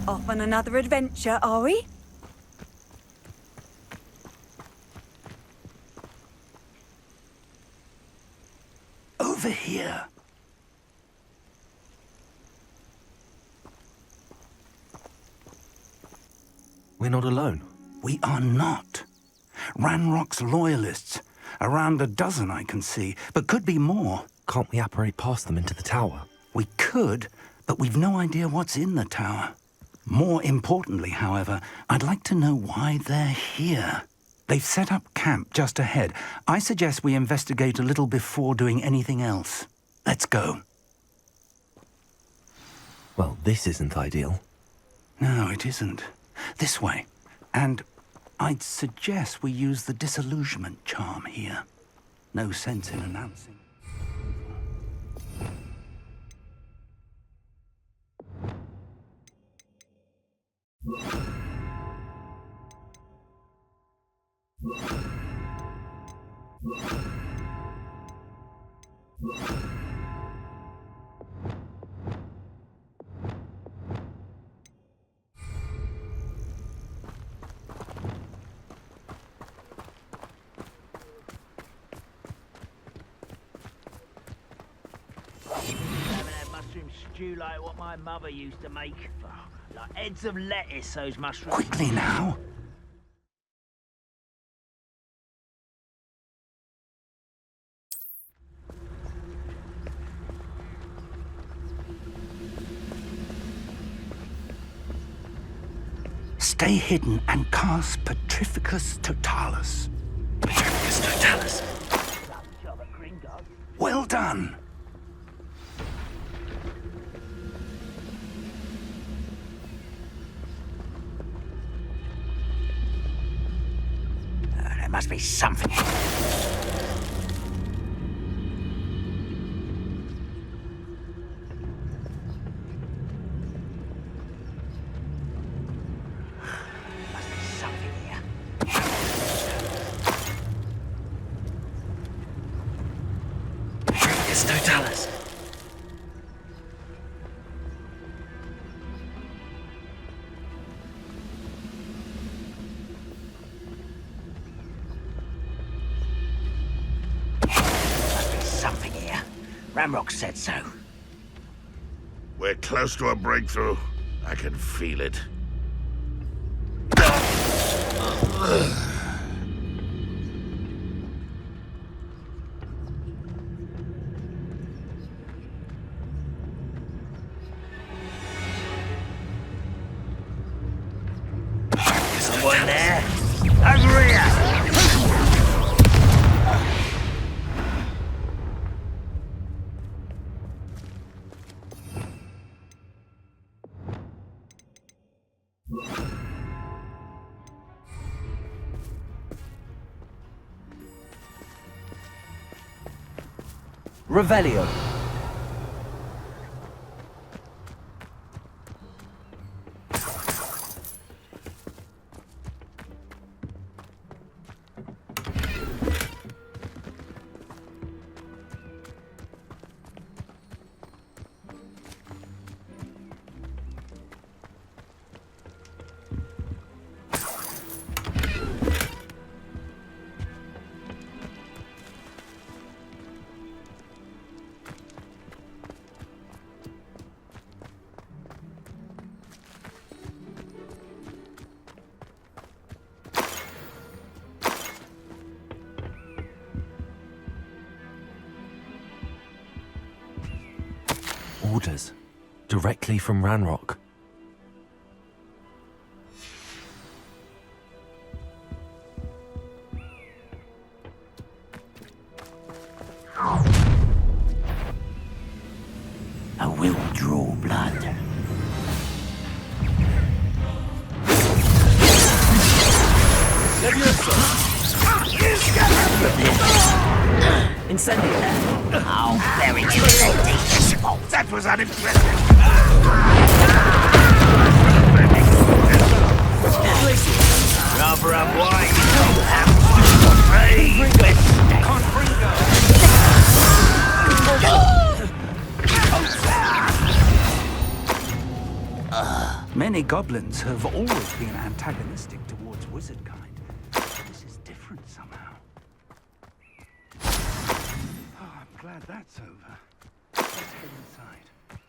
Off on another adventure, are we? Over here. We're not alone. We are not. Ranrock's loyalists. Around a dozen I can see, but could be more. Can't we apparate past them into the tower? We could, but we've no idea what's in the tower. More importantly, however, I'd like to know why they're here. They've set up camp just ahead. I suggest we investigate a little before doing anything else. Let's go. Well, this isn't ideal. No, it isn't. This way. And I'd suggest we use the disillusionment charm here. No sense in announcing. Stew like what my mother used to make. Like heads of lettuce, those mushrooms. Quickly now. Stay hidden and cast Petrificus Totalis. Petrificus Totalis. Well done. There must be something. Totalis. Must be something here. Ramrock said so. We're close to a breakthrough. I can feel it. Someone there? Over here! Revelio. Orders. Directly from Ranrock. I will draw blood. Incendio. I'll bury you in a detestable. That was unimpressive. Rather unwise. Hey, Many goblins have always been antagonistic towards wizard kind. This is different somehow. Oh, I'm glad that's over. Let's head inside.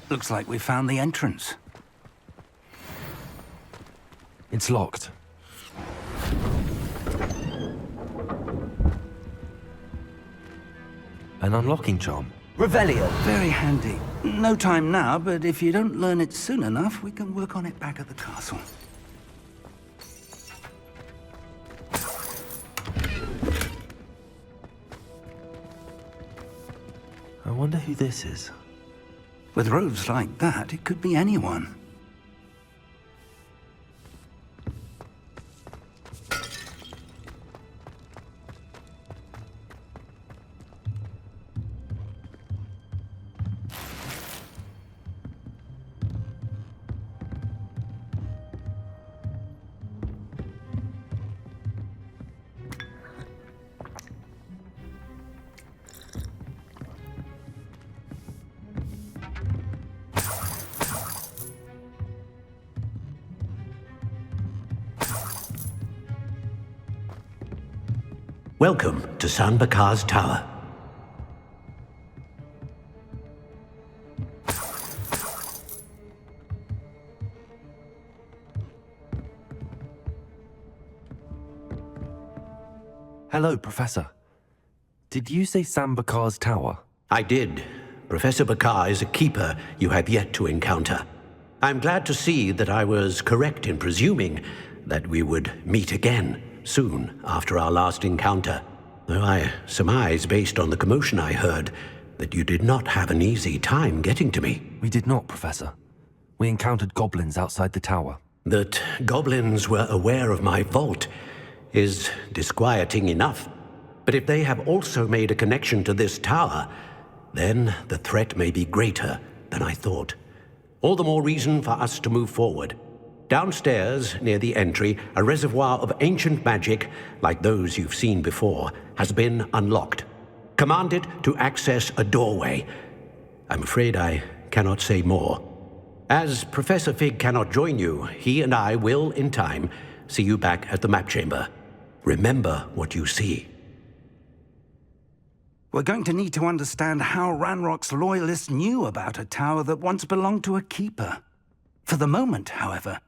Looks like we found the entrance. It's locked. An unlocking charm. Revelio. Very handy. No time now, but if you don't learn it soon enough, we can work on it back at the castle. I wonder who this is. With robes like that, it could be anyone. Welcome to San Bakar's Tower. Hello, Professor. Did you say San Bakar's Tower? I did. Professor Bakar is a keeper you have yet to encounter. I'm glad to see that I was correct in presuming that we would meet again soon after our last encounter, though I surmise, based on the commotion I heard, that you did not have an easy time getting to me. We did not, Professor. We encountered goblins outside the tower. That goblins were aware of my vault is disquieting enough. But if they have also made a connection to this tower, then the threat may be greater than I thought. All the more reason for us to move forward. Downstairs, near the entry, a reservoir of ancient magic, like those you've seen before, has been unlocked. Command it to access a doorway. I'm afraid I cannot say more. As Professor Fig cannot join you, he and I will, in time, see you back at the map chamber. Remember what you see. We're going to need to understand how Ranrock's loyalists knew about a tower that once belonged to a keeper. For the moment, however,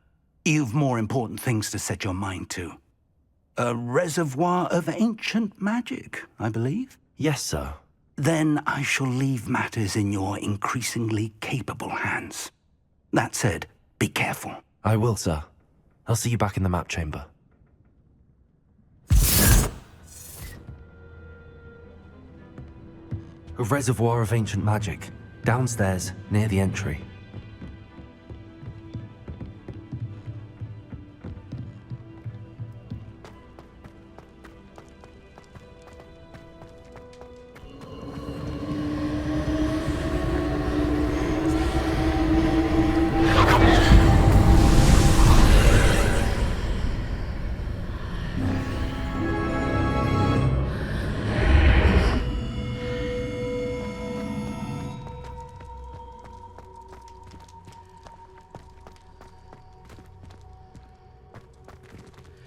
you've more important things to set your mind to. A reservoir of ancient magic, I believe? Yes, sir. Then I shall leave matters in your increasingly capable hands. That said, be careful. I will, sir. I'll see you back in the map chamber. A reservoir of ancient magic, downstairs, near the entry.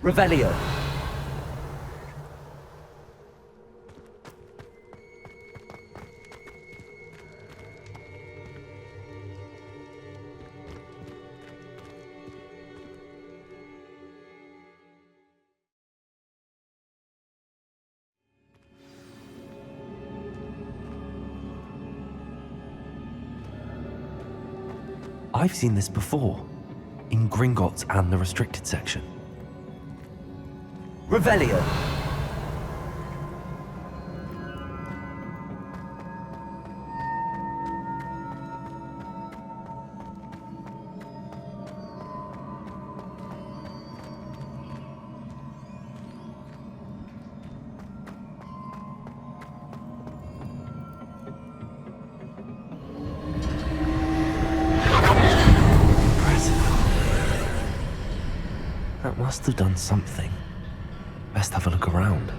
Revelio. I've seen this before, in Gringotts and the restricted section. Revelio. That must have done something. Best have a look around.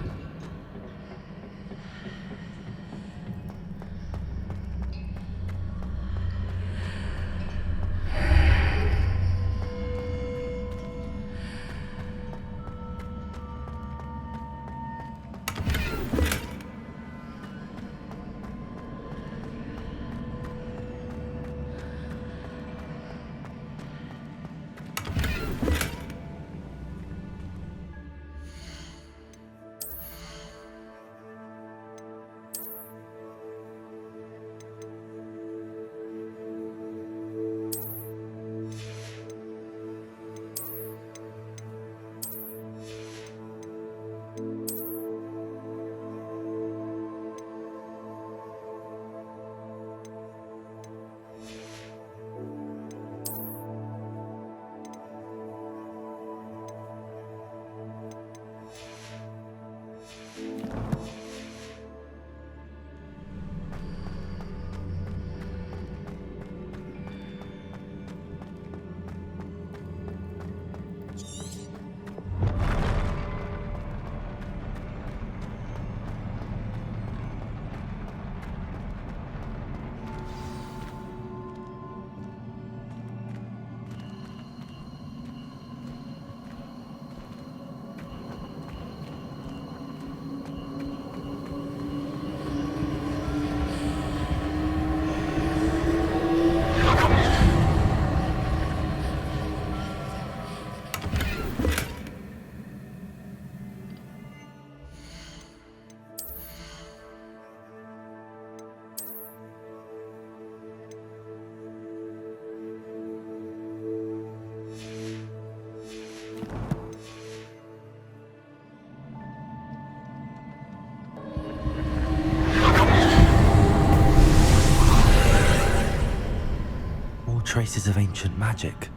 traces of ancient magic.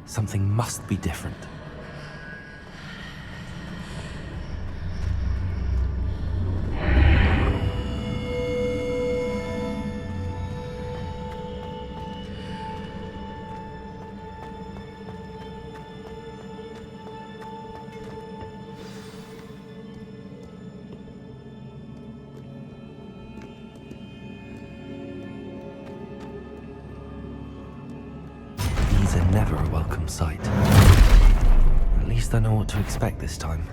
Something must be different. These are never a welcome sight. At least I know what to expect this time.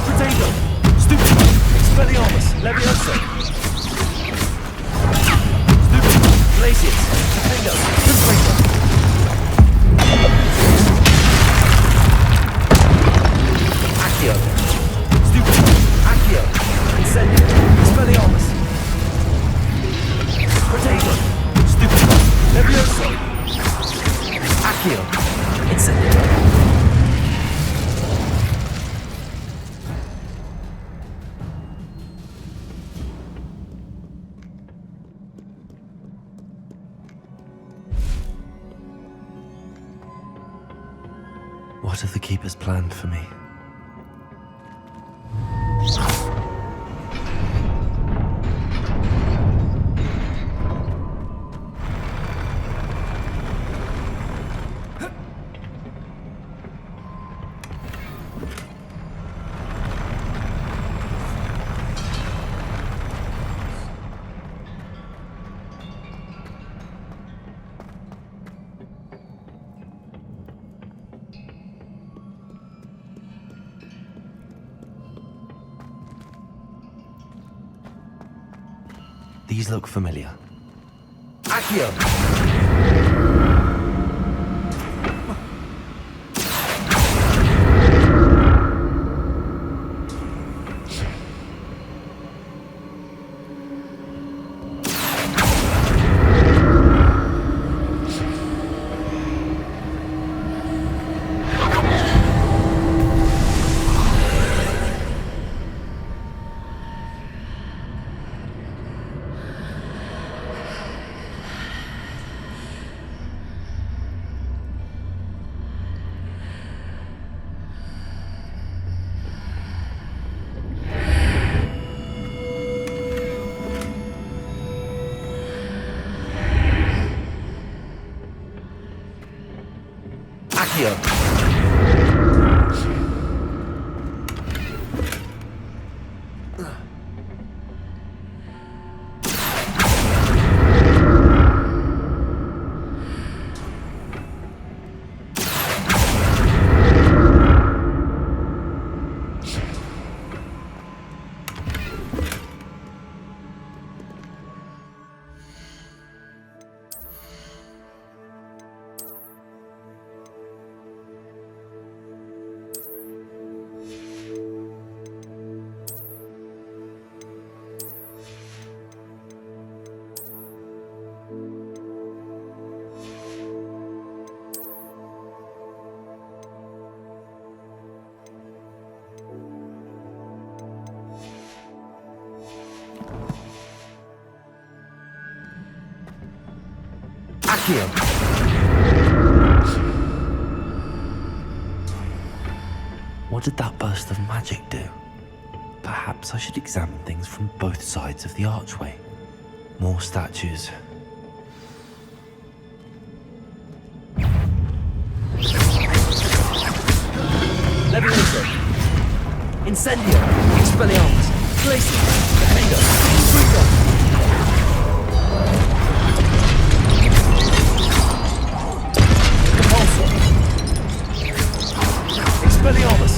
Potato! Stupid! Expelliarmus! Levioso! Stupid! Glacius! Defender! Infiltrator! Accio! Stupid! Accio! Incendio! Expelliarmus! Potato! Stupid! Levioso! Accio! Incendio! What have the Keepers planned for me? These look familiar. Accio! Accio! Accio! What did that burst of magic do? Perhaps I should examine things from both sides of the archway. More statues. Levioso! Incendio! Expelliarmus! Glacius! Defender! Infiltrator! Expelliarmus!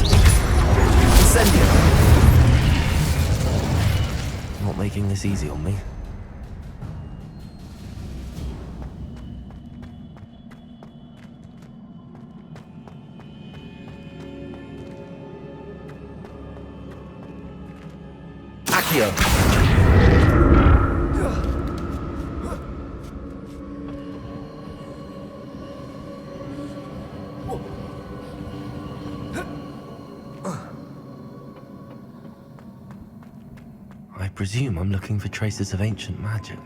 Incendio! Not making this easy on me. Accio! I presume I'm looking for traces of ancient magic.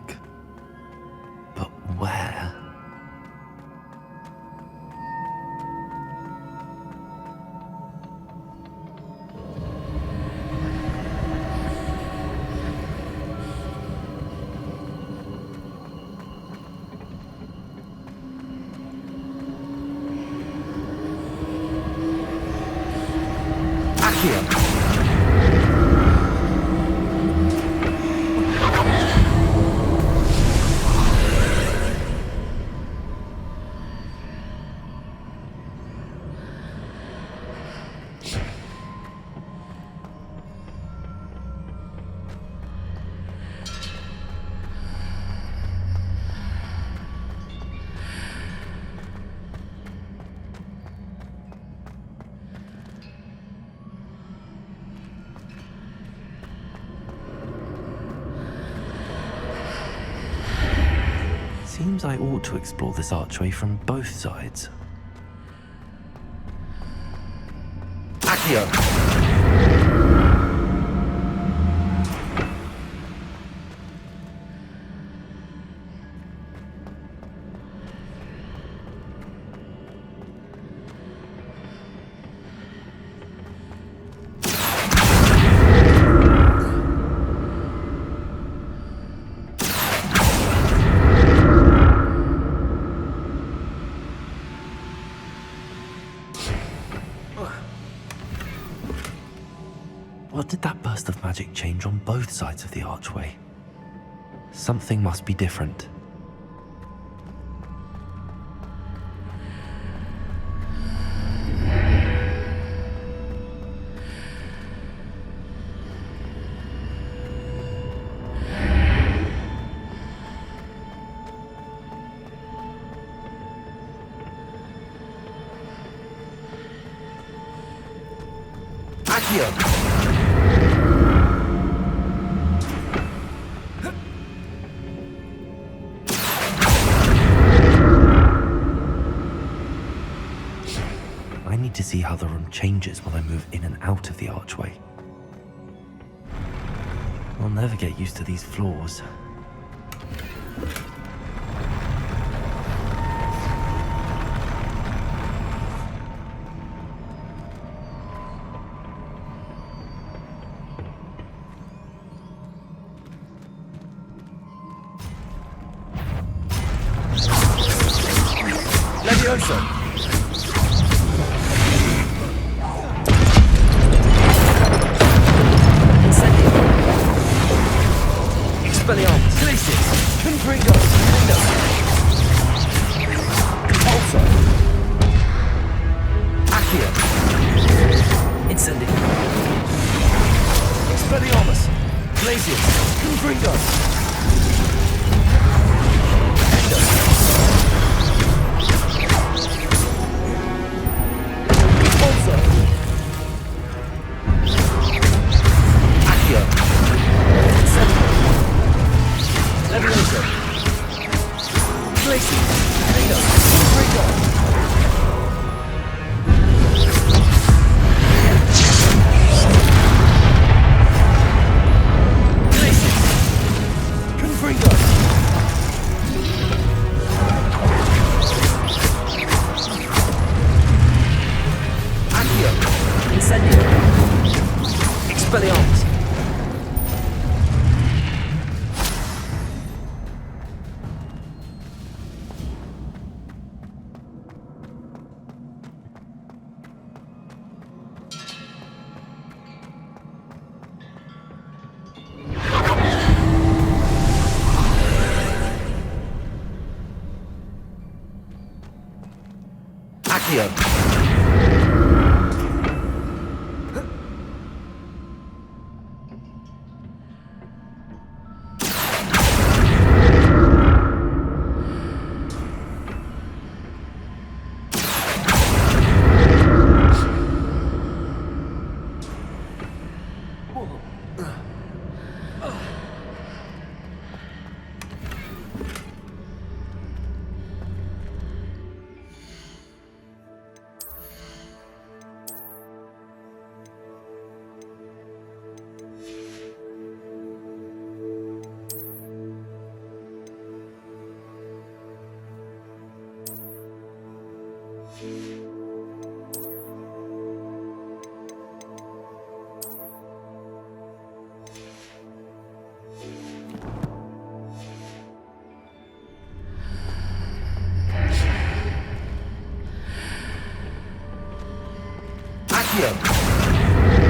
Accio. Seems I ought to explore this archway from both sides. Accio. What did that burst of magic change on both sides of the archway? Something must be different. Accio. I need to see how the room changes when I move in and out of the archway. I'll never get used to these floors. Levioso. Expelliarmus. Glacius. Confringo. Also. Accio. Incendio. Expelliarmus. Glacius. Confringo. Also. Accio. Incendio. Levioso. Glacius. Confringo. Confringo. Expelliarmus. Accio. Accio.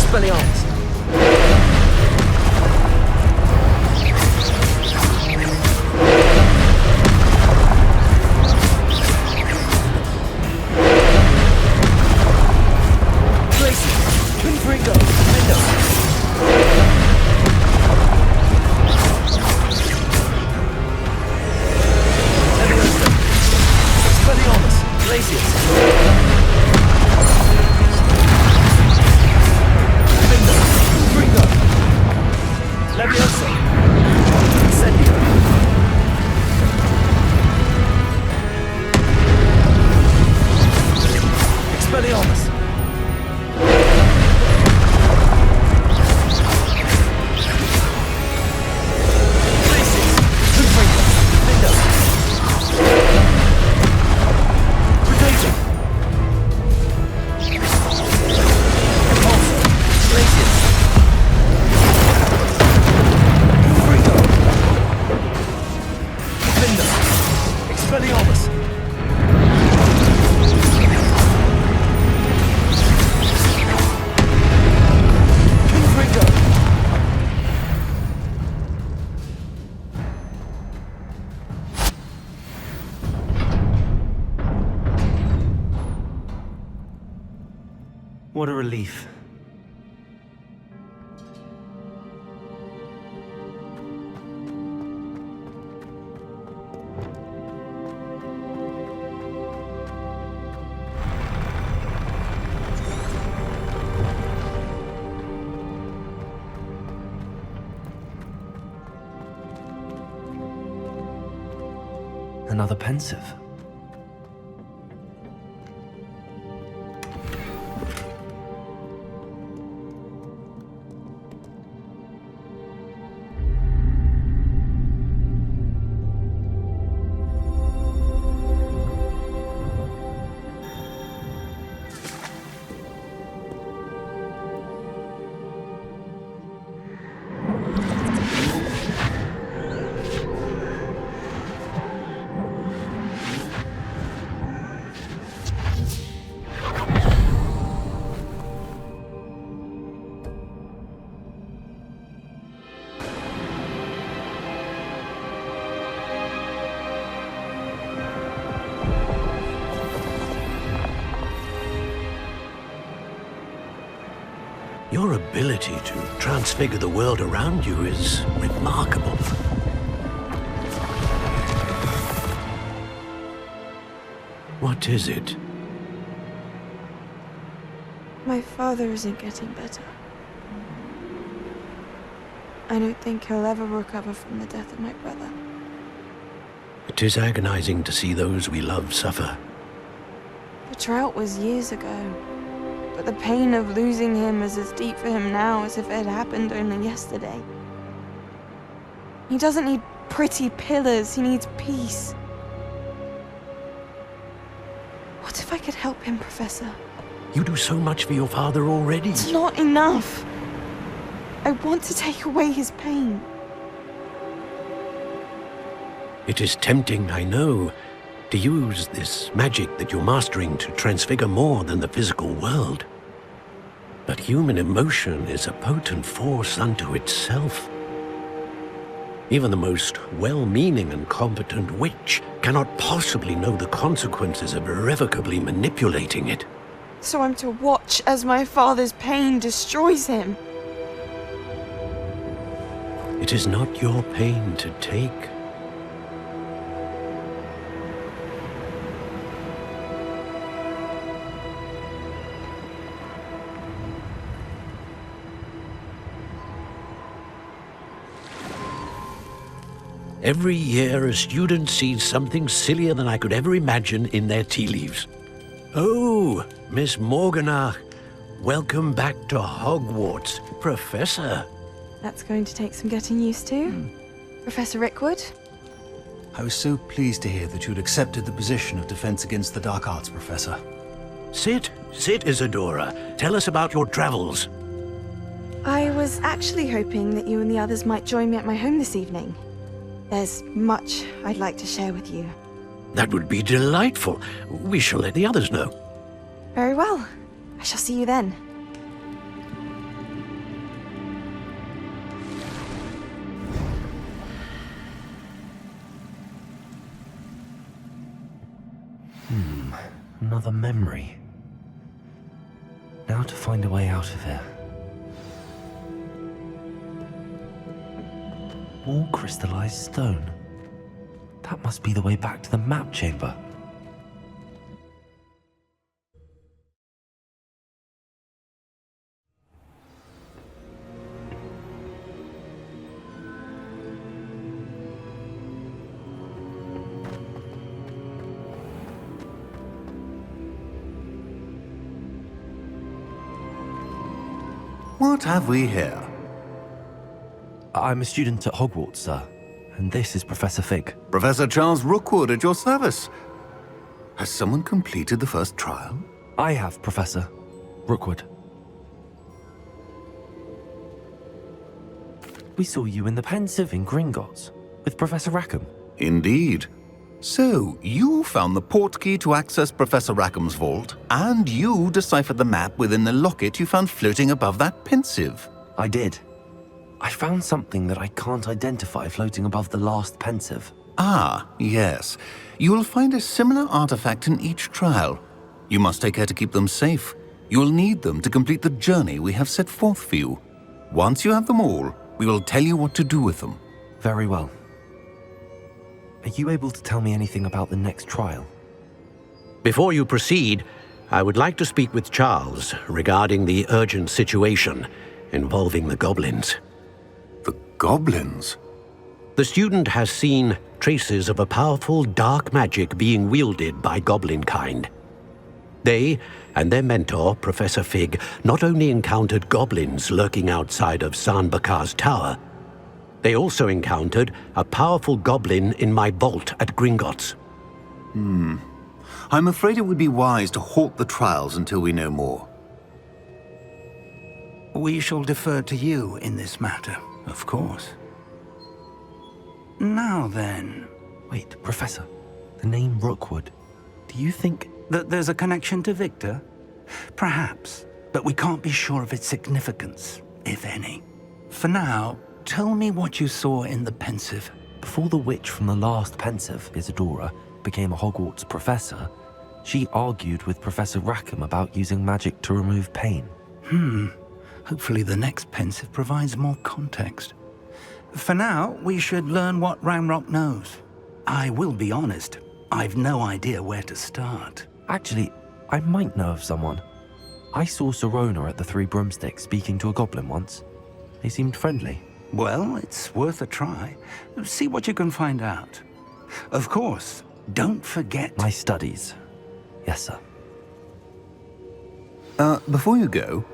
Expelliarmus. What a relief. Another pensive. Your ability to transfigure the world around you is remarkable. What is it? My father isn't getting better. I don't think he'll ever recover from the death of my brother. It is agonizing to see those we love suffer. The drought was years ago, but the pain of losing him is as deep for him now as if it had happened only yesterday. He doesn't need pretty pillars, he needs peace. What if I could help him, Professor? You do so much for your father already. It's not enough. I want to take away his pain. It is tempting, I know, to use this magic that you're mastering to transfigure more than the physical world. But human emotion is a potent force unto itself. Even the most well-meaning and competent witch cannot possibly know the consequences of irrevocably manipulating it. So I'm to watch as my father's pain destroys him. It is not your pain to take. Every year, a student sees something sillier than I could ever imagine in their tea leaves. Oh, Miss Morganach, welcome back to Hogwarts, Professor. That's going to take some getting used to. Professor Rickwood? I was so pleased to hear that you'd accepted the position of Defense Against the Dark Arts, Professor. Sit, Isadora. Tell us about your travels. I was actually hoping that you and the others might join me at my home this evening. There's much I'd like to share with you. That would be delightful. We shall let the others know. Very well. I shall see you then. another memory. Now to find a way out of here. More crystallized stone. That must be the way back to the map chamber. What have we here? I'm a student at Hogwarts, sir, and this is Professor Fig. Professor Charles Rookwood at your service. Has someone completed the first trial? I have, Professor Rookwood. We saw you in the Pensive in Gringotts with Professor Rackham. Indeed. So, you found the portkey to access Professor Rackham's vault, and you deciphered the map within the locket you found floating above that Pensive. I did. I found something that I can't identify floating above the last Pensive. Ah, yes. You will find a similar artifact in each trial. You must take care to keep them safe. You will need them to complete the journey we have set forth for you. Once you have them all, we will tell you what to do with them. Very well. Are you able to tell me anything about the next trial? Before you proceed, I would like to speak with Charles regarding the urgent situation involving the goblins. The goblins? The student has seen traces of a powerful dark magic being wielded by goblin kind. They and their mentor, Professor Fig, not only encountered goblins lurking outside of San Bakar's tower, they also encountered a powerful goblin in my vault at Gringotts. I'm afraid it would be wise to halt the trials until we know more. We shall defer to you in this matter, of course. Now then... Wait, Professor. The name Rookwood. Do you think... that there's a connection to Victor? Perhaps, but we can't be sure of its significance, if any. For now, tell me what you saw in the Pensive. Before the witch from the last Pensive, Isadora, became a Hogwarts professor, she argued with Professor Rackham about using magic to remove pain. Hopefully the next Pensive provides more context. For now, we should learn what Ranrock knows. I will be honest, I've no idea where to start. Actually, I might know of someone. I saw Serona at the Three Broomsticks speaking to a goblin once. They seemed friendly. Well, it's worth a try. See what you can find out. Of course, don't forget... My studies. Yes, sir. Before you go...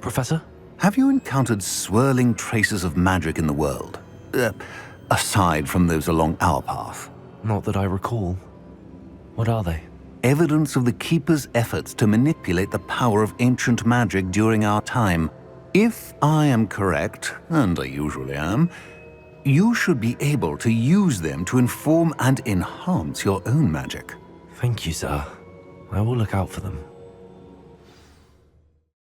Professor? Have you encountered swirling traces of magic in the world? Aside from those along our path? Not that I recall. What are they? Evidence of the Keeper's efforts to manipulate the power of ancient magic during our time. If I am correct, and I usually am, you should be able to use them to inform and enhance your own magic. Thank you, sir. I will look out for them.